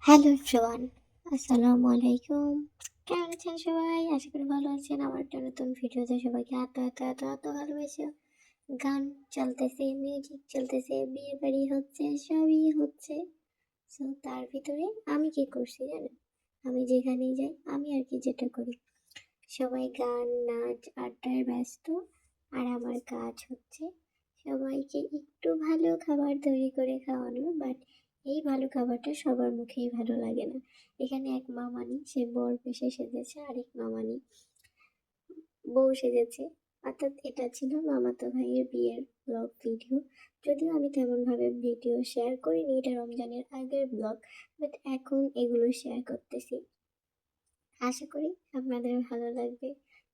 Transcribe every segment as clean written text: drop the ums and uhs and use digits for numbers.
Hello everyone, আসসালামু আলাইকুম। কেমন আছেন সবাই? আশা করি ভালো আছেন। আমার একটা নতুন ভিডিওতে সবাইকে এত এত এত এত ভালোবাসা। গান চলতেছে, মিউজিক চলতেছে, বিয়ে বাড়ি হচ্ছে, সবই হচ্ছে। সো তার ভিতরে আমি কি করছি জানেন? আমি যেখানেই যাই আমি আর কি যেটা করি, সবাই গান নাচ আড্ডায় ব্যস্ত, আর আমার কাজ হচ্ছে সবাইকে একটু ভালো খাবার তৈরি করে খাওয়ানো। বাট এই ভালো খাবারটা সবার মুখেই ভালো লাগে না। এখানে এক মামানি সে বর বেশে সেজেছে, আরেক মামানি বউ সেজেছে। অর্থাৎ এটা ছিল মামাতো ভাইয়ের বিয়ের ব্লগ ভিডিও। যদিও আমি তেমন ভাবে ভিডিও শেয়ার করিনি, এটা রমজানের আগের ব্লগ, বাট এখন এগুলো শেয়ার করতেছি। আশা করি আপনাদের ভালো লাগবে।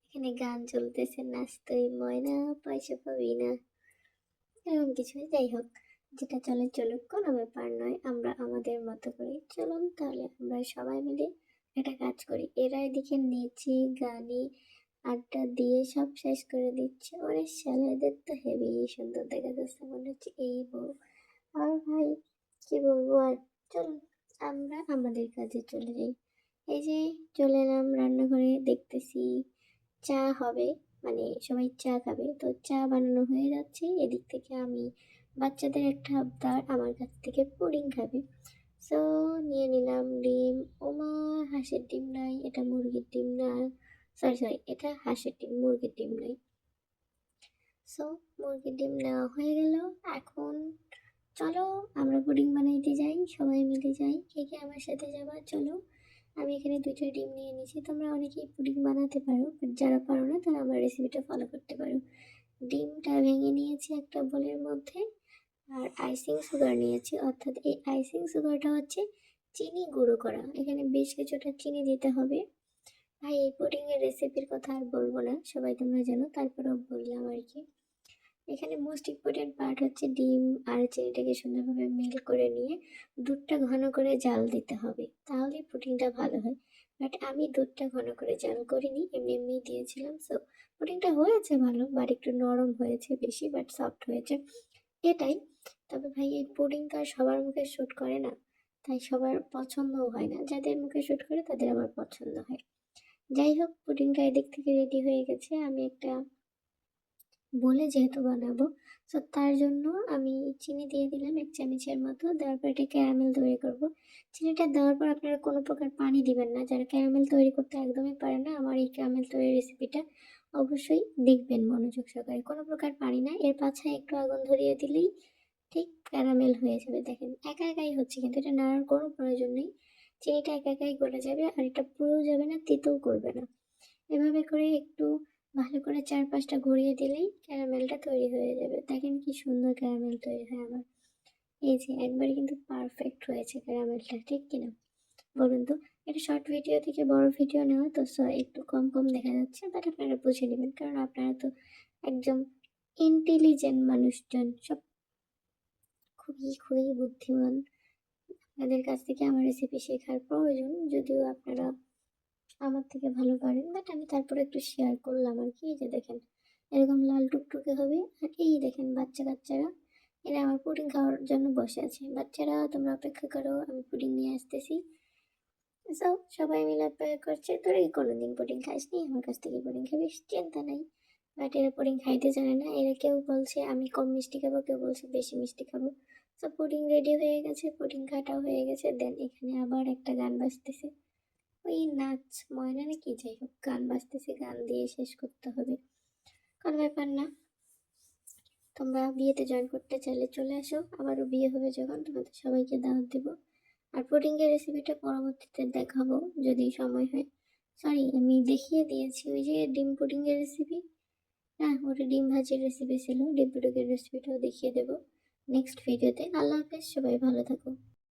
এখানে গান চলতেছে, নাচতেই ময়না, পয়সা পাবি না, এরকম কিছু। যাই হোক, যেটা চলে চলুক, কোনো ব্যাপার নয়। আমরা আমাদের মতো করে চলুন, তাহলে আমরা সবাই মিলে একটা কাজ করি। এরা এদিকে নেচে গানে আড্ডা দিয়ে সব শেষ করে দিচ্ছে। ওরে শালাদের তো হেভি সুন্দর দেখা যাচ্ছে, মনে হচ্ছে এই বউ। আর ভাই কি বলবো আর, চলুন আমরা আমাদের কাজে চলে যাই। এই যে চলে এলাম রান্নাঘরে, দেখতেছি চা হবে, মানে সবাই চা খাবে, তো চা বানানো হয়ে যাচ্ছে। এদিক থেকে আমি বাচ্চাদের একটা আবদার, আমার কাছ থেকে পুডিং খাবে। সো নিয়ে নিলাম ডিম। ওমা, হাঁসের ডিম নাই, এটা মুরগির ডিম না, সরি সরি, এটা হাঁসের ডিম, মুরগির ডিম নাই। সো মুরগির ডিম নেওয়া হয়ে গেল। এখন চলো আমরা পুডিং বানাইতে যাই, সবাই মিলে যাই। কে কে আমার সাথে যাবা চলো। আমি এখানে দুইটা ডিম নিয়ে নিয়েছি। তোমরা অনেকেই পুডিং বানাতে পারো, বাট যারা পারো না তারা আমার রেসিপিটা ফলো করতে পারো। ডিমটা ভেঙে নিয়েছি একটা বোলের মধ্যে, আর আইসিং সুগার নিয়েছি। অর্থাৎ এই আইসিং সুগারটা হচ্ছে চিনি গুঁড়ো করা, এখানে বেশ কিছুটা চিনি দিতে হবে। ভাই এই পুডিং এর রেসিপির কথা আর বলবো না, সবাই তোমরা জানো, তারপরেও বললাম আর কি। এখানে মোস্ট ইম্পর্টেন্ট পার্ট হচ্ছে ডিম আর চিনিটাকে সুন্দরভাবে মেল করে নিয়ে দুধটা ঘন করে জাল দিতে হবে, তাহলে পুডিংটা ভালো হয়। বাট আমি দুধটা ঘন করে জাল করিনি, এমনি এমনি দিয়েছিলাম। সো পুডিংটা হয়েছে ভালো, বাট একটু নরম হয়েছে বেশি, বাট সফট হয়েছে এটাই। তবে ভাই এই পুডিংটা সবার মুখে শ্যুট করে না, তাই সবার পছন্দও হয় না। যাদের মুখে শ্যুট করে তাদের আবার পছন্দ হয়। যাই হোক, পুডিংটা এদিক থেকে রেডি হয়ে গেছে। আমি একটা বলে যেহেতু বানাবো, তো তার জন্য আমি চিনি দিয়ে দিলাম 1 চামচের মতো। দেওয়ার পর এটা ক্যারামেল তৈরি করব। চিনিটা দেওয়ার পর আপনারা কোনো প্রকার পানি দিবেন না, যারা ক্যারামেল তৈরি করতে একদমই পারে না আমার এই ক্যারামেল তৈরির রেসিপিটা অবশ্যই দেখবেন মনোযোগ সহকারে। কোনো প্রকার পানি না, এর পাছায় একটু আগুন ধরিয়ে দিলেই ঠিক ক্যারামেল হয়ে যাবে। দেখেন একা একাই হচ্ছে, কিন্তু এটা নাড়ার কোনো প্রয়োজন নেই। চিনিটা একা একাই গলে যাবে, আর এটা পুড়েও যাবে না, তিতেও করবে না। এভাবে করে একটু ভালো করে চারপাশটা ঘুরিয়ে দিলেই ক্যারামেলটা তৈরি হয়ে যাবে। দেখেন কি সুন্দর ক্যারামেল তৈরি হয় আমার। এই যে একবারে কিন্তু পারফেক্ট হয়েছে ক্যারামেলটা, ঠিক কিনা বলুন তো? এটা শর্ট ভিডিও থেকে বড় ভিডিও নেওয়া, তো একটু কম কম দেখা যাচ্ছে, বাট আপনারা বুঝে নেবেন, কারণ আপনারা তো একদম ইন্টেলিজেন্ট মানুষজন, সব খুবই খুবই বুদ্ধিমান। আপনাদের কাছ থেকে আমার রেসিপি শেখার প্রয়োজন, যদিও আপনারা আমার থেকে ভালো পারেন, বাট আমি তারপরে একটু শেয়ার করলাম আর কি। এই যে দেখেন এরকম লাল টুকটুকে হবে। আর এই দেখেন বাচ্চা কাচ্চারা, এরা আমার পুডিং খাওয়ার জন্য বসে আছে। বাচ্চারা তোমরা অপেক্ষা করো, আমি পুডিং নিয়ে আসতেছি। সো সবাই মিলে অপেক্ষা করছে। তোরা কি কোনোদিন পুডিং খাসনি, আমার কাছ থেকে পুডিং খাবি, চিন্তা নাই। বাট এরা পুডিং খাইতে জানে না। এরা কেউ বলছে আমি কম মিষ্টি খাবো, কেউ বলছে বেশি মিষ্টি খাবো। তো পুডিং রেডি হয়ে গেছে, পুডিং খাটাও হয়ে গেছে। দেন এখানে আবার একটা গান বাজতেছে, ওই নাচ ময়না নাকি, যাই হোক গান বাজতেছে, গান দিয়ে শেষ করতে হবে। কোনো ব্যাপার না, তোমরা বিয়েতে জয়েন করতে চাইলে চলে আসো, আবারও বিয়ে হবে যখন তোমাদের সবাইকে দাওয়াত দিব। আর পুডিং এর রেসিপিটা পরবর্তীতে দেখাবো যদি সময় হয়। সরি, আমি দেখিয়ে দিয়েছি ওই যে ডিম পুডিং এর রেসিপি। হ্যাঁ, ওটা ডিম ভাজির রেসিপি ছিল, ডিম পুডিং এর রেসিপিটাও দেখিয়ে দেবো নেক্সট ভিডিওতে। আল্লাহ হাফেজ, সবাই ভালো থাকো।